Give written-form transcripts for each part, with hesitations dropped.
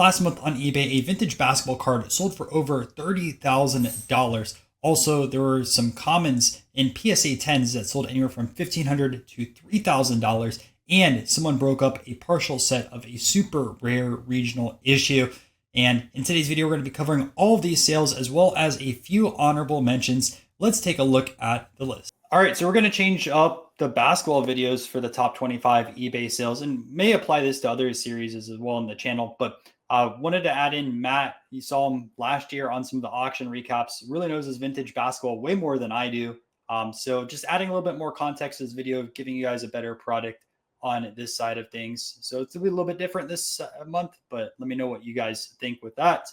Last month on eBay, a vintage basketball card sold for over $30,000. Also, there were some commons in PSA 10s that sold anywhere from $1,500 to $3,000. And someone broke up a partial set of a super rare regional issue. And in today's video, we're going to be covering all of these sales as well as a few honorable mentions. Let's take a look at the list. All right, so we're going to change up the basketball videos for the top 25 eBay sales and may apply this to other series as well on the channel. But wanted to add in Matt. You saw him last year on some of the auction recaps. Really knows his vintage basketball way more than I do. So just adding a little bit more context to this video, giving you guys a better product on this side of things. So it's a little bit different this month, but let me know what you guys think with that.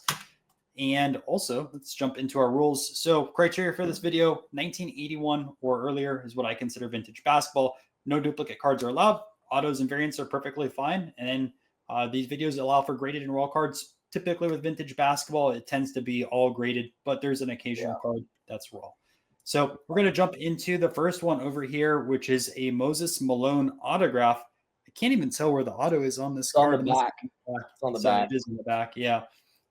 And also, let's jump into our rules. So criteria for this video, 1981 or earlier is what I consider vintage basketball. No duplicate cards are allowed. Autos and variants are perfectly fine. And then these videos allow for graded and raw cards. Typically with vintage basketball, it tends to be all graded, but there's an occasional card that's raw. So we're going to jump into the first one over here, which is a Moses Malone autograph. I can't even tell where the auto is on this card. On the back. It's on the back. It is on the back, yeah.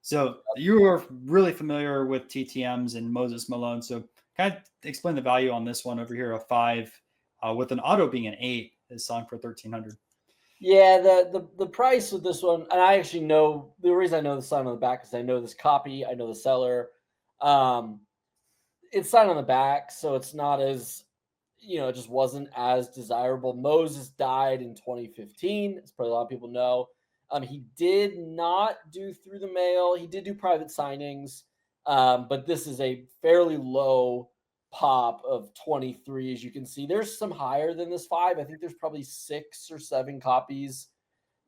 So you are really familiar with TTMs and Moses Malone. So kind of explain the value on this one over here, a 5 with an auto being an 8 is selling for $1,300. Yeah, the price with this one, and I actually know the reason I know the sign on the back is I know this copy, I know the seller. It's signed on the back, so it's not as, it just wasn't as desirable. Moses died in 2015. It's probably a lot of people know. He did not do through the mail. He did do private signings, but this is a fairly low pop of 23. As you can see, there's some higher than this 5. I think there's probably 6 or 7 copies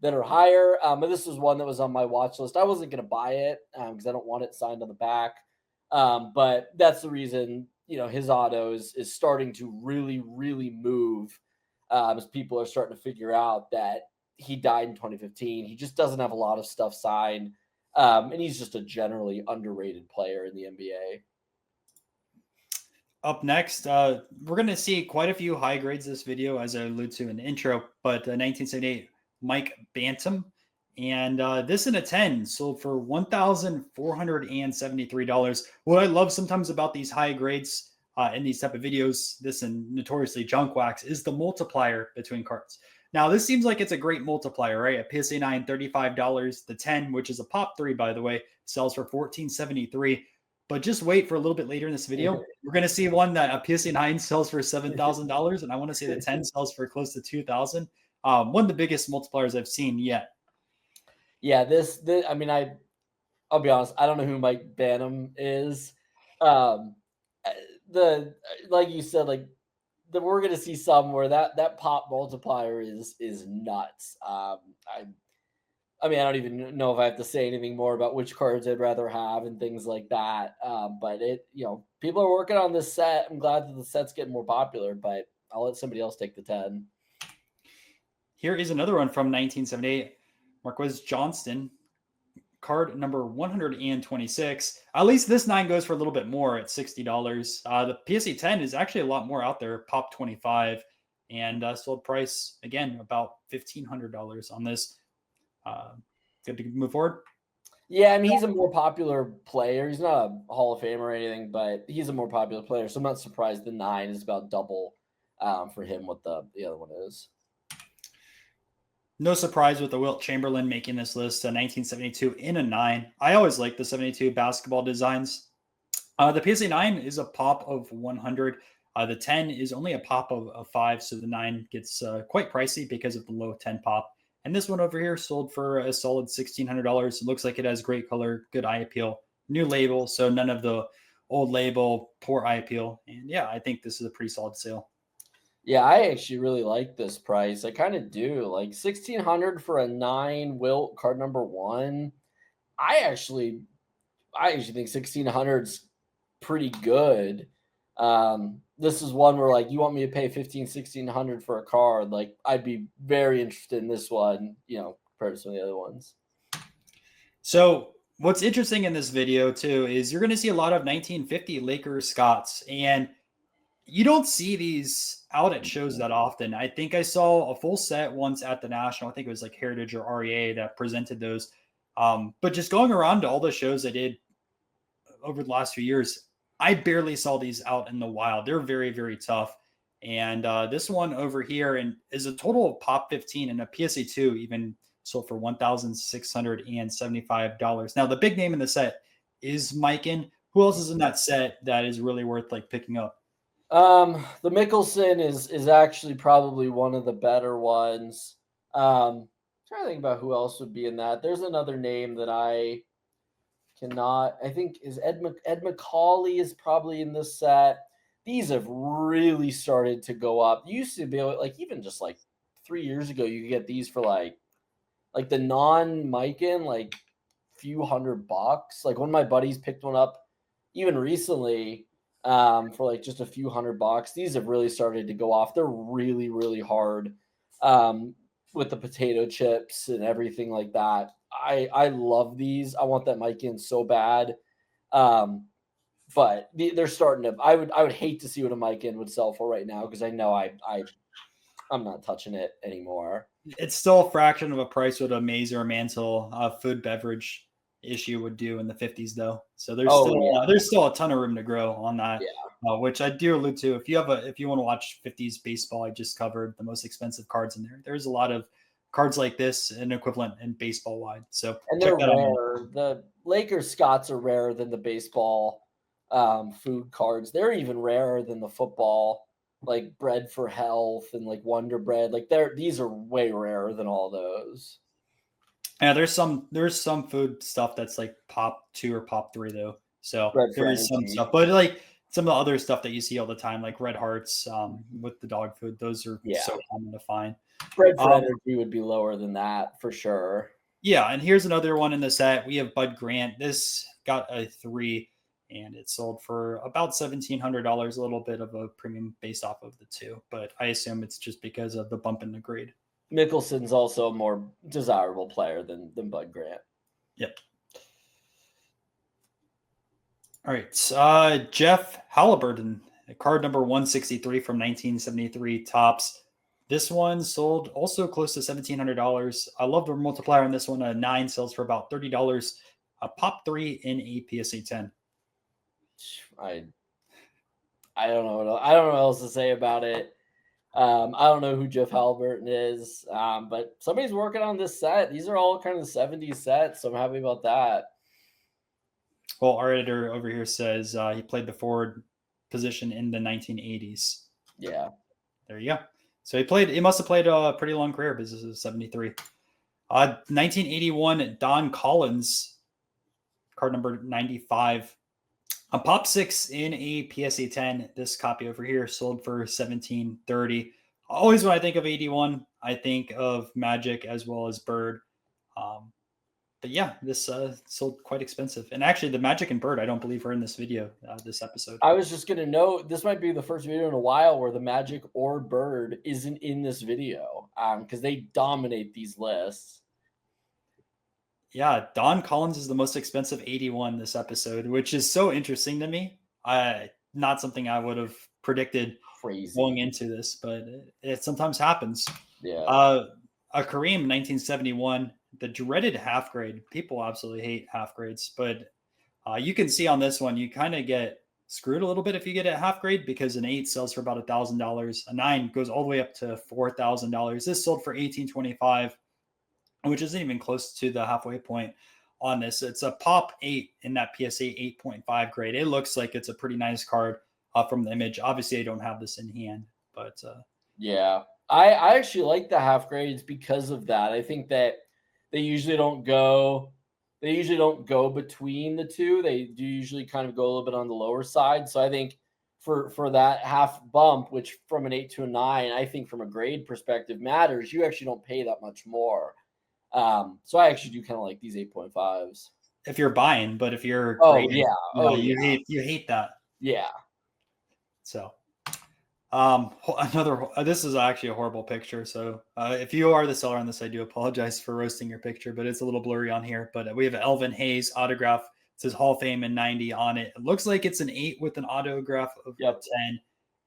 that are higher. But this was one that was on my watch list. I wasn't going to buy it because I don't want it signed on the back. But that's the reason, his auto is starting to really, really move as people are starting to figure out that he died in 2015. He just doesn't have a lot of stuff signed. And he's just a generally underrated player in the NBA. Up next, we're going to see quite a few high grades this video, as I alluded to in the intro, but 1978 Mike Bantam. And this in a 10 sold for $1,473. What I love sometimes about these high grades in these type of videos, this and notoriously junk wax, is the multiplier between cards. Now, this seems like it's a great multiplier, right? A PSA 9, $35. The 10, which is a pop 3, by the way, sells for $14.73. But just wait for a little bit later in this video. We're going to see one that a PSA 9 sells for $7,000, and I want to say the 10 sells for close to $2,000. One of the biggest multipliers I've seen yet. Yeah, I mean, I'll be honest, I don't know who Mike Bantam is. Like you said, we're going to see some where that pop multiplier is nuts. I mean, I don't even know if I have to say anything more about which cards I'd rather have and things like that. But people are working on this set. I'm glad that the set's getting more popular, but I'll let somebody else take the 10. Here is another one from 1978. Marquez Johnston, card number 126. At least this 9 goes for a little bit more at $60. The PSA 10 is actually a lot more out there, pop 25, and sold price, again, about $1,500 on this. Good to move forward? Yeah, I mean, he's a more popular player. He's not a Hall of Famer or anything, but he's a more popular player, so I'm not surprised the 9 is about double for him what the other one is. No surprise with the Wilt Chamberlain making this list, 1972 in a 9. I always like the 72 basketball designs. The PSA 9 is a pop of 100. The 10 is only a pop of 5, so the 9 gets quite pricey because of the low 10 pop. And this one over here sold for a solid $1,600. It looks like it has great color, good eye appeal, new label, so none of the old label, poor eye appeal. And yeah, I think this is a pretty solid sale. Yeah, I actually really like this price. I kind of do. Like $1,600 for a 9 Wilt card number 1. I actually think $1,600 is pretty good. This is one where you want me to pay $1,600 for a card. I'd be very interested in this one, compared to some of the other ones. So what's interesting in this video too is you're going to see a lot of 1950 Lakers Scots, and you don't see these out at shows that often. I think I saw a full set once at the National. I think it was Heritage or REA that presented those. But just going around to all the shows I did over the last few years, I barely saw these out in the wild. They're very, very tough. And this one over here and is a total of Pop 15 and a PSA 2 even sold for $1,675. Now, the big name in the set is Mikan. Who else is in that set that is really worth like picking up? The Mickelson is actually probably one of the better ones. Trying to think about who else would be in that. There's another name that I cannot. I think is Ed McCauley is probably in this set. These have really started to go up. You used to be able, like even just like 3 years ago, you could get these for like the non-Mikan, like few $100. Like one of my buddies picked one up even recently for like just a few $100. These have really started to go off. They're really, really hard with the potato chips and everything like that. I love these. I want that mic in so bad. But they're starting to. I would hate to see what a mic in would sell for right now because I know I'm not touching it anymore. It's still a fraction of a price what a Maze or a Mantle food beverage issue would do in the 50s, though. So Oh yeah, there's still a ton of room to grow on that. yeah. Which I do allude to. If you want to watch 50s baseball, I just covered the most expensive cards in there. There's a lot of cards like this, an equivalent in baseball wide. So And check they're that out. rare. The Lakers Scots are rarer than the baseball food cards. They're even rarer than the football, like Bread for Health and like Wonder Bread. Like these are way rarer than all those. Yeah, there's some food stuff that's like pop 2 or pop 3 though. So Bread for there is some Energy. stuff, but like some of the other stuff that you see all the time, like Red Hearts with the dog food, those are Yeah. so common to find. Bread for Um, Energy would be lower than that for sure. yeah, and here's another one in the set. We have Bud Grant. This got a 3, and it sold for about $1,700. A little bit of a premium based off of the 2, but I assume it's just because of the bump in the grade. Mickelson's also a more desirable player than Bud Grant. Yep. All right. Jeff Halliburton, card number 163 from 1973 tops. This one sold also close to $1,700. I love the multiplier on this one. A 9 sells for about $30. A pop 3 in a PSA 10. I I don't know. I don't know what else to say about it. I don't know who Jeff Halliburton is, but somebody's working on this set. These are all kind of the 70s sets, so I'm happy about that. Well, our editor over here says he played the forward position in the 1980s. Yeah. There you go. So he must have played a pretty long career, but this is 73. 1981, Don Collins, card number 95. A pop 6 in a PSA 10. This copy over here sold for $1,730. Always when I think of 81, I think of Magic as well as Bird. But yeah, this sold quite expensive. And actually, the Magic and Bird, I don't believe are in this video, this episode. I was just going to note this might be the first video in a while where the Magic or Bird isn't in this video because they dominate these lists. Yeah, Don Collins is the most expensive 81 this episode, which is so interesting to me. Not something I would have predicted Crazy. going into this, but it sometimes happens. Yeah. A Kareem 1971, the dreaded half grade. People absolutely hate half grades, but you can see on this one, you kind of get screwed a little bit if you get a half grade because an 8 sells for about $1,000. A 9 goes all the way up to $4,000. This sold for $1,825, which isn't even close to the halfway point on this. It's a pop 8 in that PSA 8.5 grade. It looks like it's a pretty nice card from the image. Obviously, I don't have this in hand, but yeah. I actually like the half grades because of that. I think that they usually don't go between the two. They do usually kind of go a little bit on the lower side. So I think for that half bump, which from an 8 to a 9, I think from a grade perspective matters, you actually don't pay that much more. So I actually do kind of like these 8.5s. If you're buying, but if you're grading, you hate that. Yeah. So this is actually a horrible picture. So if you are the seller on this, I do apologize for roasting your picture, but it's a little blurry on here. But we have Elvin Hayes autograph. It says Hall of Fame and 90 on it. It looks like it's an 8 with an autograph of 10.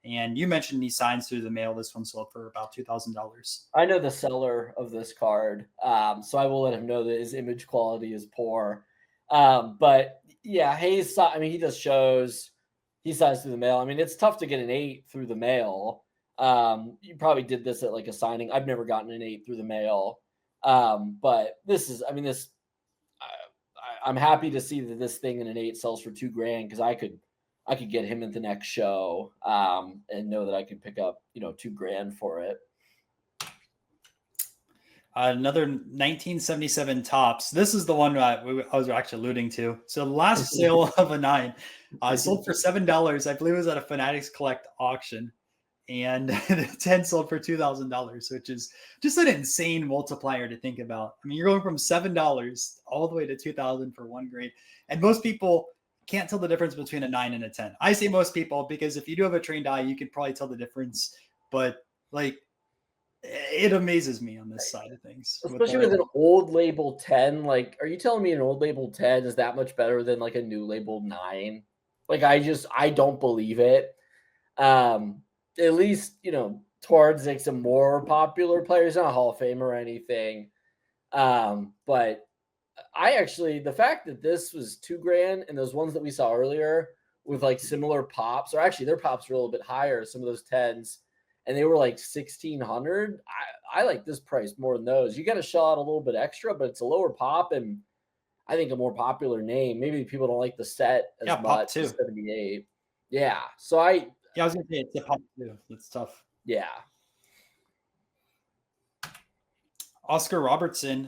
And you mentioned he signs through the mail. This one sold for about $2,000. I know the seller of this card, so I will let him know that his image quality is poor. But yeah, Hayes. I mean, he does shows. He signs through the mail. I mean, it's tough to get an 8 through the mail. You probably did this at like a signing. I've never gotten an 8 through the mail. But this is. I mean, this. I'm happy to see that this thing in an 8 sells for $2,000 because I could get him at the next show, and know that I could pick up $2,000 for it. Another 1977 tops. This is the one I was actually alluding to. So the last sale of a 9 sold for $7. I believe it was at a Fanatics Collect auction. And the 10 sold for $2,000, which is just an insane multiplier to think about. I mean, you're going from $7 all the way to $2,000 for one grade. And most people can't tell the difference between a 9 and a 10. I say most people because if you do have a trained eye, you could probably tell the difference. But like, it amazes me on this side of things. Especially with an old label 10. Like, are you telling me an old label 10 is that much better than like a new label 9? Like, I don't believe it. At least, Twardzik, a more popular player. He's not a Hall of Fame or anything. But the fact that this was $2,000 and those ones that we saw earlier with like similar pops, or actually their pops were a little bit higher, some of those 10s, and they were like 1,600. I like this price more than those. You got to shell out a little bit extra, but it's a lower pop and I think a more popular name. Maybe people don't like the set as much. Pop too. 78. Yeah. So I was gonna say it's a pop too. It's tough. Yeah. Oscar Robertson,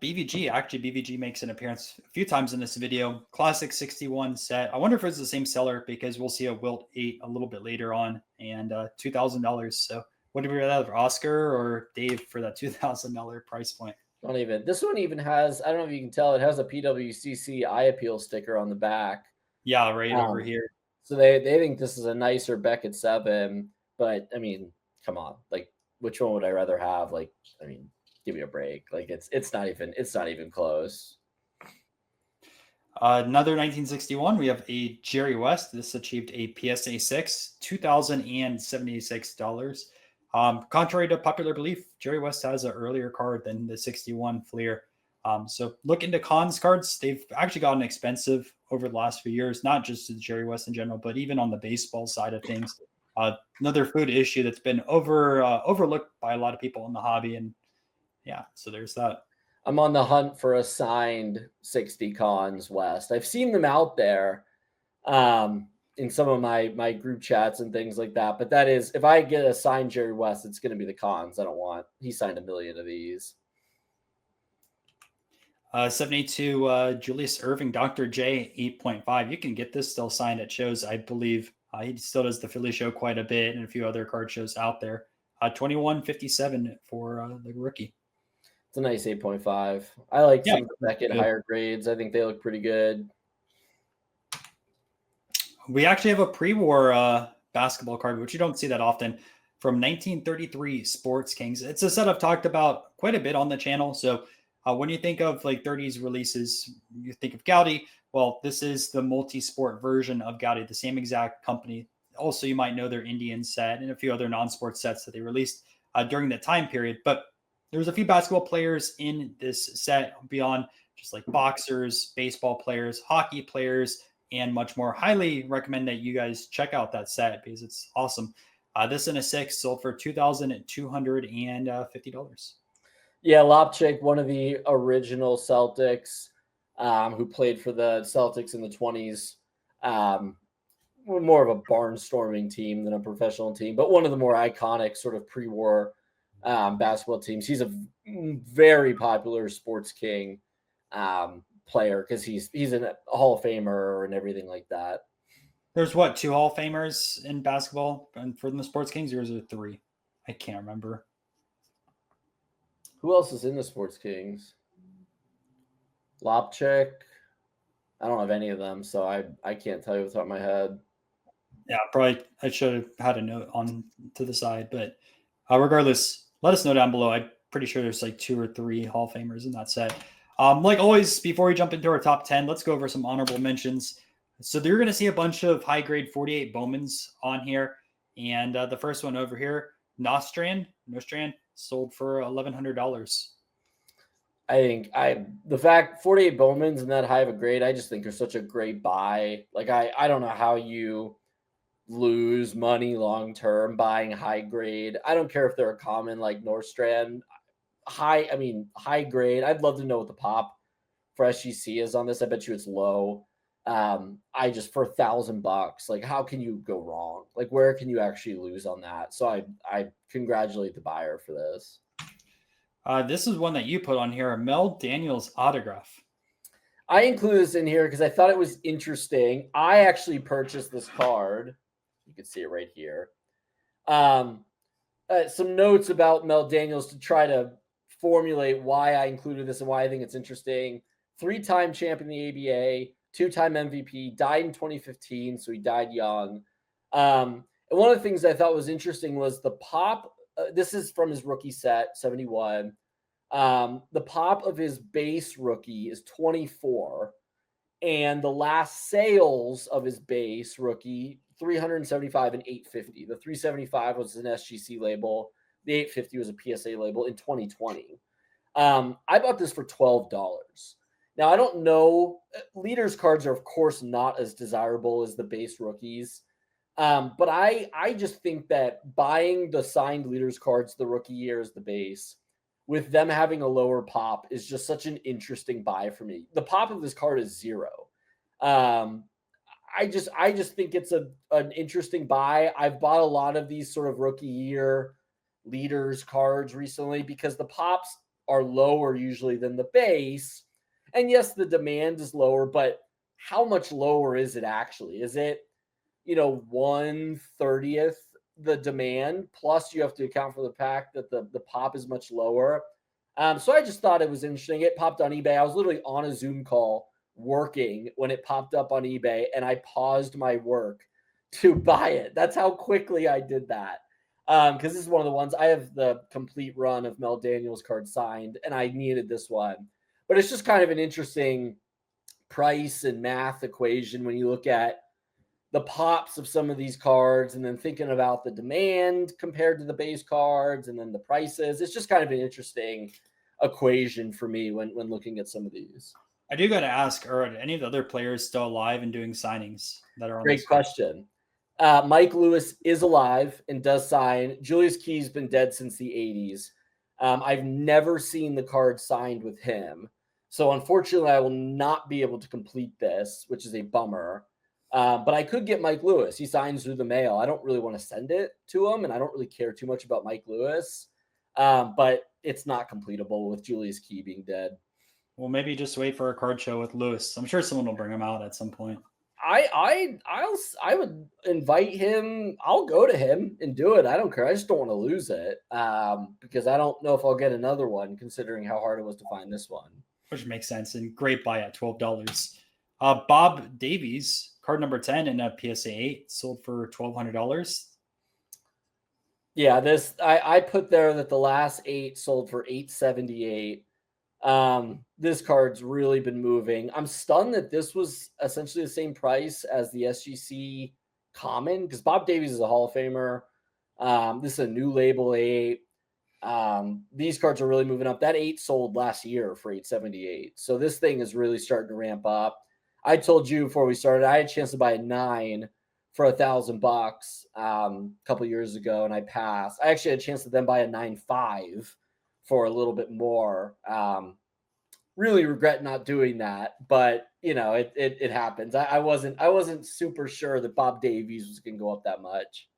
BVG. Actually, BVG makes an appearance a few times in this video. Classic 61 set. I wonder if it's the same seller because we'll see a Wilt 8 a little bit later on, and $2,000. So, what do we rather, Oscar or Dave, for that $2,000 price point? Don't even. This one even has. I don't know if you can tell. It has a PWCC Eye Appeal sticker on the back. Yeah, right over here. So they think this is a nicer Beckett 7, but I mean, come on. Like, which one would I rather have? Like, I mean, give me a break. Like, it's not even close. Another 1961, we have a Jerry West. This achieved a PSA 6, $2,076. Contrary to popular belief, Jerry West has an earlier card than the 61 Fleer. So look into cons cards. They've actually gotten expensive over the last few years, not just the Jerry West in general, but even on the baseball side of things. Another food issue that's been overlooked by a lot of people in the hobby. And yeah, so there's that. I'm on the hunt for a signed 60 cons West. I've seen them out there in some of my group chats and things like that. But that is, if I get a signed Jerry West, it's going to be the cons. He signed 1 million of these. 72 Julius Irving, Dr. J, 8.5. You can get this still signed at shows, I believe. He still does the Philly show quite a bit and a few other card shows out there. 21.57 for the rookie. It's a nice 8.5. I like some of the Beckett higher grades. I think they look pretty good. We actually have a pre-war basketball card, which you don't see that often, from 1933 Sports Kings. It's a set I've talked about quite a bit on the channel. So when you think of like 30s releases, you think of Gaudy. Well, this is the multi-sport version of Gaudy, the same exact company. Also, you might know their Indian set and a few other non-sport sets that they released during that time period. But there's a few basketball players in this set beyond just like boxers, baseball players, hockey players, and much more. Highly recommend that you guys check out that set because it's awesome. This in a 6 sold for $2,250. Yeah, Lopchik, one of the original Celtics, who played for the Celtics in the 20s. More of a barnstorming team than a professional team, but one of the more iconic sort of pre-war basketball teams. He's a very popular Sports King player because he's a Hall of Famer and everything like that. There's what, 2 Hall of Famers in basketball and for the Sports Kings, or is there 3? I can't remember. Who else is in the Sports Kings? Lopchik. I don't have any of them, so I can't tell you off the top of my head. Yeah, probably I should have had a note on to the side, but regardless, let us know down below. I'm pretty sure there's like 2 or 3 Hall of Famers in that set. Like always, before we jump into our top 10, let's go over some honorable mentions. So you're going to see a bunch of high-grade 48 Bowmans on here. And the first one over here, Nostrand, sold for $1,100. I think the fact 48 Bowman's in that high of a grade, I just think are such a great buy. Like I don't know how you lose money long term buying high grade. I don't care if they're a common like Nordstrand. High grade. I'd love to know what the pop for SGC is on this. I bet you it's low. I just for $1,000, like how can you go wrong? Like where can you actually lose on that? So I congratulate the buyer for this. This is one that you put on here, a Mel Daniels autograph. I include this in here because I thought it was interesting. I actually purchased this card. You can see it right here. Some notes about Mel Daniels to try to formulate why I included this and why I think it's interesting. 3-time champion in the ABA, 2-time MVP, died in 2015, so he died young. And one of the things I thought was interesting was the pop. This is from his rookie set, 71. The pop of his base rookie is 24, and the last sales of his base rookie 375 and 850. The 375 was an SGC label. The 850 was a PSA label in 2020. I bought this for $12. Now I don't know. Leaders cards are of course not as desirable as the base rookies. But I just think that buying the signed leaders cards the rookie year as the base with them having a lower pop is just such an interesting buy for me. The pop of this card is 0. Um, I just think it's an interesting buy. I've bought a lot of these sort of rookie year leaders cards recently because the pops are lower usually than the base. And yes, the demand is lower, but how much lower is it actually? Is it, 1/30th the demand, plus you have to account for the fact that the pop is much lower. So I just thought it was interesting. It popped on eBay. I was literally on a Zoom call working when it popped up on eBay, and I paused my work to buy it. That's how quickly I did that. Because this is one of the ones I have the complete run of Mel Daniels card signed, and I needed this one. But it's just kind of an interesting price and math equation when you look at the pops of some of these cards and then thinking about the demand compared to the base cards and then the prices. It's just kind of an interesting equation for me when looking at some of these. I do got to ask, are any of the other players still alive and doing signings that are on Great this card? question. Mike Lewis is alive and does sign. Julius Key's been dead since the 80s. I've never seen the card signed with him. So unfortunately, I will not be able to complete this, which is a bummer. But I could get Mike Lewis. He signs through the mail. I don't really want to send it to him, and I don't really care too much about Mike Lewis. But it's not completable with Julius Key being dead. Well, maybe just wait for a card show with Lewis. I'm sure someone will bring him out at some point. I would invite him. I'll go to him and do it. I don't care. I just don't want to lose it because I don't know if I'll get another one, considering how hard it was to find this one. Which makes sense, and great buy at $12. Bob Davies, card number 10 in a PSA 8, sold for $1,200. Yeah, this I put there that the last 8 sold for $878. This card's really been moving. I'm stunned that this was essentially the same price as the SGC common because Bob Davies is a Hall of Famer. This is a new label 8. These cards are really moving up. That 8 sold last year for $878. So this thing is really starting to ramp up. I told you before we started, I had a chance to buy a 9 for $1,000 a couple years ago, and I passed. I actually had a chance to then buy a 9.5 for a little bit more. Really regret not doing that, but it happens. I wasn't super sure that Bob Davies was going to go up that much.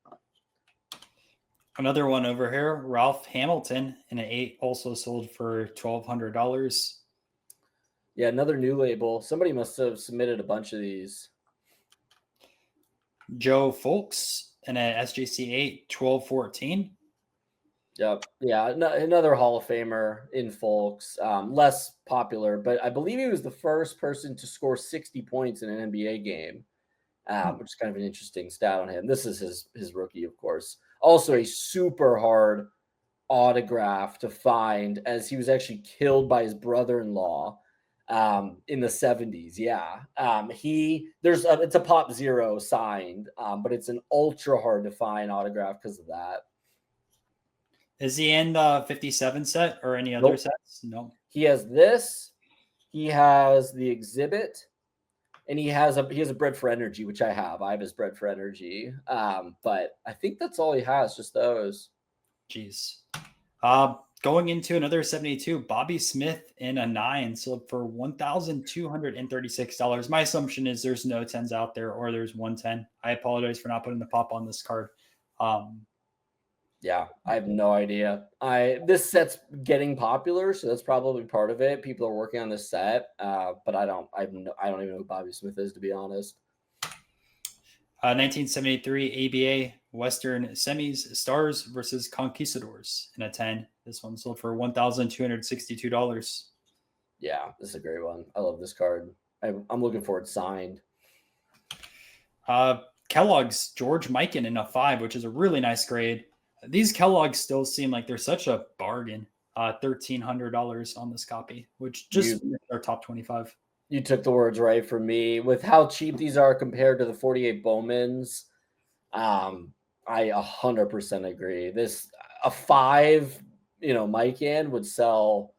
Another one over here, Ralph Hamilton in an 8, also sold for $1,200. Yeah, another new label. Somebody must have submitted a bunch of these. Joe Folks in a SJC 8, $1,214. Yep. Yeah, another Hall of Famer in Folks. Less popular, but I believe he was the first person to score 60 points in an NBA game, which is kind of an interesting stat on him. This is his rookie, of course. Also a super hard autograph to find, as he was actually killed by his brother-in-law in the 70s. Yeah. It's a Pop Zero signed, but it's an ultra hard to find autograph because of that. Is he in the 57 set or any other Nope. sets? No. He has this. He has the exhibit, and he has a Bread for Energy, which I have. I have his Bread for Energy. But I think that's all he has, just those. Jeez. Going into another 72, Bobby Smith in a 9 sold for $1,236. My assumption is there's no 10s out there, or there's 110. I apologize for not putting the pop on this card. Yeah, I have no idea. This set's getting popular, so that's probably part of it. People are working on this set, but I don't even know who Bobby Smith is, to be honest. 1973 ABA Western Semis Stars versus Conquistadors in a 10. This one sold for $1,262. Yeah, this is a great one. I love this card. I'm looking for it signed. Kellogg's George Mikan in a 5, which is a really nice grade. These Kellogg's still seem like they're such a bargain. $1,300 on this copy, which just our top 25. You took the words right from me. With how cheap these are compared to the 48 Bowmans, I 100% agree. A 5, Mikan would sell,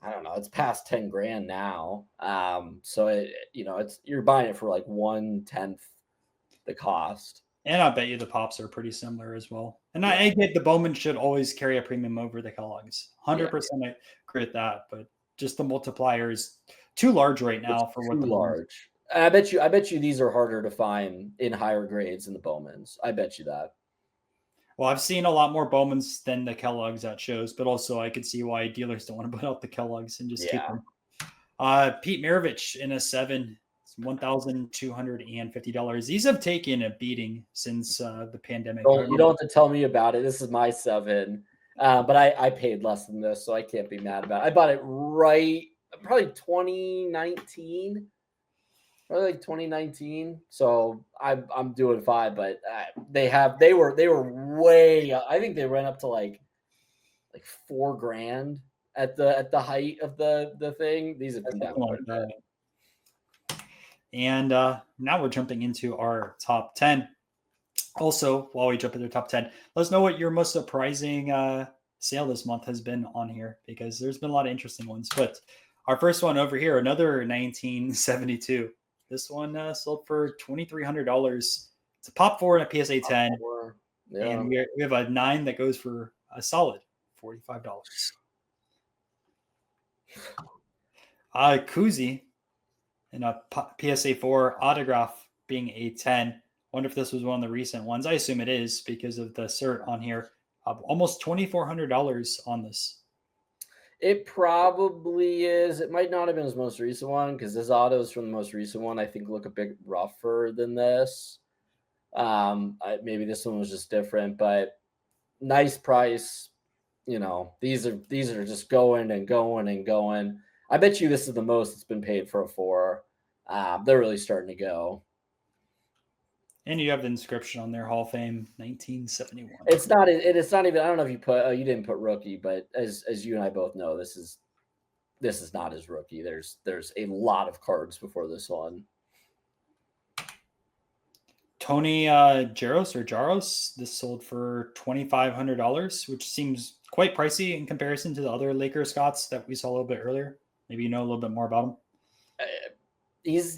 I don't know, it's past 10 grand now. So you're buying it for like 1/10 the cost. And I bet you the pops are pretty similar as well. And I get the Bowman should always carry a premium over the Kellogg's. 100% I agree with that, but just the multiplier is too large right now for what the large. And I bet you these are harder to find in higher grades than the Bowmans. I bet you that. Well, I've seen a lot more Bowmans than the Kellogg's at shows, but also I could see why dealers don't want to put out the Kellogg's and just keep them. Pete Maravich in a 7. $1,250. These have taken a beating since the pandemic. You don't have to tell me about it. This is my 7, but I paid less than this, so I can't be mad about it. I bought it probably 2019, probably like 2019. So I'm doing fine, but they were way. I think they went up to like $4,000 at the height of the thing. These have come down quite a bit. And now we're jumping into our top 10. Also, while we jump into top 10, let us know what your most surprising sale this month has been on here, because there's been a lot of interesting ones. But our first one over here, another 1972. This one sold for $2,300. It's a pop 4 and a PSA 10. Yeah. And we have a 9 that goes for a solid $45. Kuzi and a PSA 4 autograph being a 10. Wonder if this was one of the recent ones. I assume it is because of the cert on here. Almost $2,400 on this. It probably is. It might not have been his most recent one, because his autos from the most recent one, I think, look a bit rougher than this. Maybe this one was just different, but nice price. These are just going and going and going. I bet you this is the most it's been paid for a 4. They're really starting to go. And you have the inscription on their Hall of Fame, 1971. It's not even. I don't know if you you didn't put rookie, but as you and I both know, this is not his rookie. There's a lot of cards before this one. Tony Jaros. This sold for $2,500, which seems quite pricey in comparison to the other Lakers Scots that we saw a little bit earlier. Maybe you know a little bit more about him.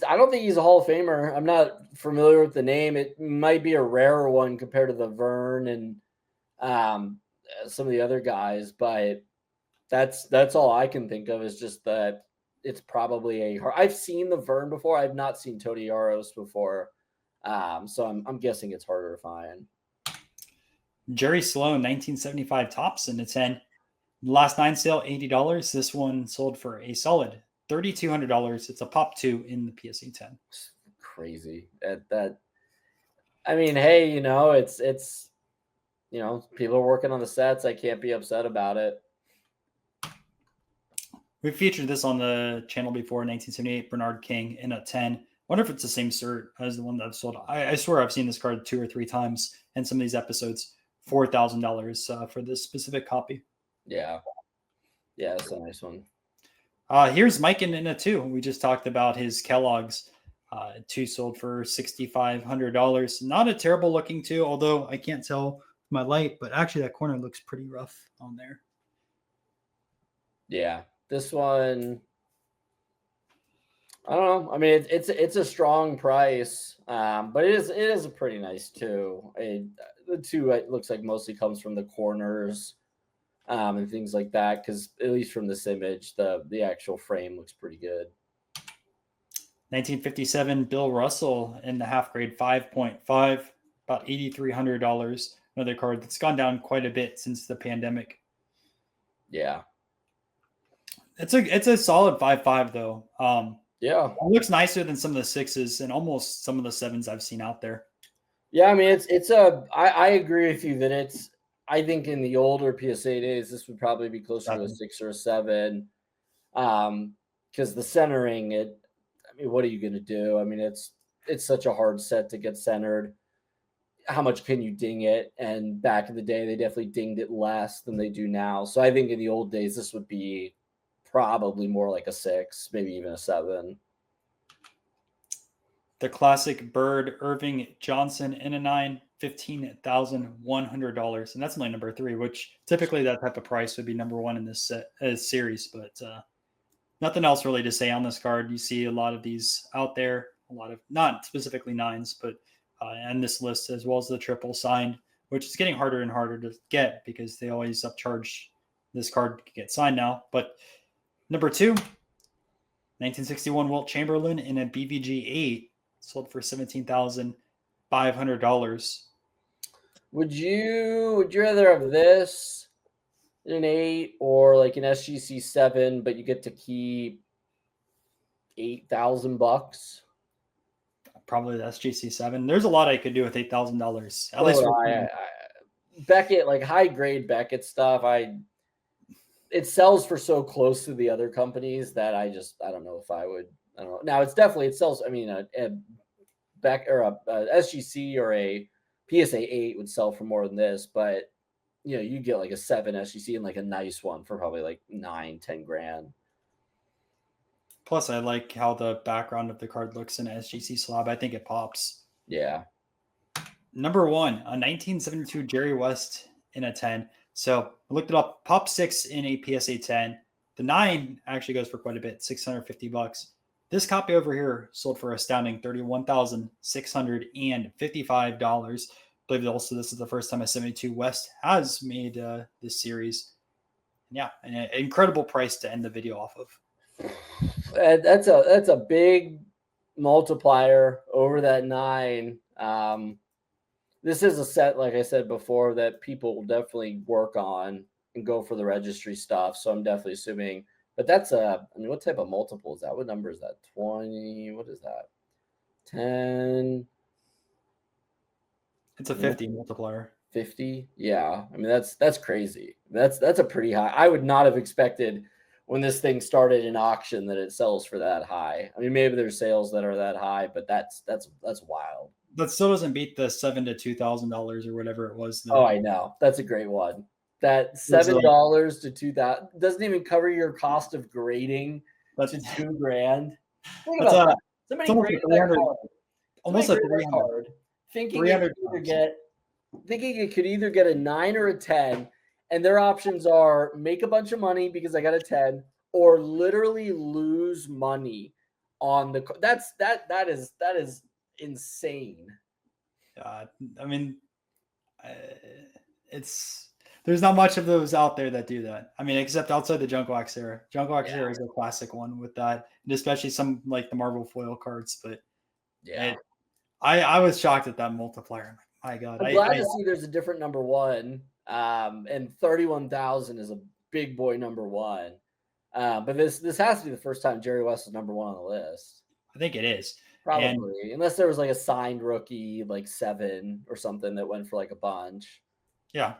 I don't think he's a Hall of Famer. I'm not familiar with the name. It might be a rarer one compared to the Vern and some of the other guys, but that's all I can think of, is just that it's probably I've seen the Vern before. I've not seen Tony Jaros before. So I'm guessing it's harder to find. Jerry Sloan, 1975 tops in a 10. Last 9 sale, $80. This one sold for a solid $3,200. It's a pop 2 in the PSA 10. Crazy. I mean, hey, it's people are working on the sets. I can't be upset about it. We've featured this on the channel before. 1978 Bernard King in a 10. Wonder if it's the same cert as the one that I've sold. I swear I've seen this card 2 or 3 times in some of these episodes. $4,000 for this specific copy. Yeah, that's a nice one. Here's Mike in a two. We just talked about his Kellogg's. Two sold for $6,500. Not a terrible looking two, although I can't tell my light, but actually that corner looks pretty rough on there. Yeah, this one, I don't know. I mean, it's a strong price, but it is a pretty nice two. The two, it looks like, mostly comes from the corners, and things like that. Because at least from this image, the actual frame looks pretty good. 1957 Bill Russell in the half grade 5.5, about $8,300. Another card that's gone down quite a bit since the pandemic. Yeah, It's a solid 5.5 though. yeah, It looks nicer than some of the sixes and almost some of the sevens I've seen out there. yeah. I mean, I agree with you that it's. I think in the older PSA days, this would probably be closer to a 6 or a 7. Because the centering, I mean, what are you going to do? I mean, it's such a hard set to get centered. How much can you ding it? And back in the day, they definitely dinged it less than they do now. So I think in the old days, this would be probably more like a 6, maybe even a 7. The classic Bird Irving Johnson in a 9, $15,100, and that's only number 3, which typically that type of price would be number 1 in this series. But nothing else really to say on this card. You see a lot of these out there, a lot of not specifically 9s, but and this list as well as the triple signed, which is getting harder and harder to get because they always upcharge this card to get signed now. But number 2, 1961 Wilt Chamberlain in a BVG 8, sold for $17,500. Would you rather have this in an 8 or like an SGC 7, but you get to keep $8,000? Probably the SGC 7. There's a lot I could do with $8,000. At least Beckett, like high grade Beckett stuff, it sells for so close to the other companies that I don't know if I would. I don't know. Now it sells. I mean, a SGC or a PSA 8 would sell for more than this, but you get like a 7 SGC and like a nice one for probably like 9-10 grand. Plus, I like how the background of the card looks in an SGC slab. I think it pops. Yeah. Number 1, a 1972 Jerry West in a 10. So I looked it up. Pop 6 in a PSA 10. The 9 actually goes for quite a bit, $650. This copy over here sold for astounding $31,655. I believe also this is the first time a 72 West has made this series. Yeah, an incredible price to end the video off of. That's a big multiplier over that 9. This is a set, like I said before, that people will definitely work on and go for the registry stuff. So I'm definitely assuming, but that's I mean, what type of multiple is that? What number is that? 20? What is that? 10? It's a 50 multiplier. 50? Yeah. I mean, that's crazy. That's a pretty high. I would not have expected when this thing started in auction that it sells for that high. I mean, maybe there's sales that are that high, but that's wild. That still doesn't beat the $7,000 to $2,000 or whatever it was. Oh, I know. That's a great one. That $7 to $2,000 doesn't even cover your cost of grading to $2,000. Think about that. Somebody graded that card. Almost a 300 thinking it could either get a 9 or a 10, and their options are make a bunch of money because I got a 10, or literally lose money on the. That is insane. I mean, there's not much of those out there that do that. I mean, except outside the Junk Wax era. Junk Wax era is a classic one with that, and especially some like the Marvel foil cards. But yeah, I was shocked at that multiplier. My God, I'm glad to see there's a different number 1. And 31,000 is a big boy number 1. But this has to be the first time Jerry West is number 1 on the list. I think it is. Probably, unless there was like a signed rookie, like 7 or something that went for like a bunch. Yeah.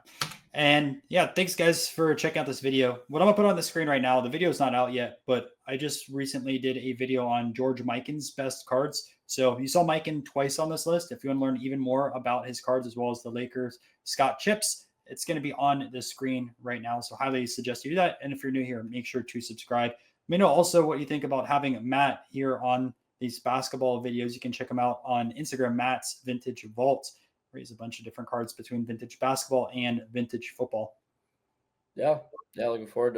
And yeah, thanks guys for checking out this video. What I'm gonna put on the screen right now, the video is not out yet, but I just recently did a video on George Mikan's best cards. So you saw Mikan twice on this list. If you want to learn even more about his cards as well as the Lakers Scott chips, it's going to be on the screen right now. So highly suggest you do that. And if you're new here, make sure to subscribe. me know also what you think about having Matt here on these basketball videos. You can check him out on Instagram, Matt's Vintage Vault, where he has a bunch of different cards between vintage basketball and vintage football. Yeah, yeah, looking forward to it.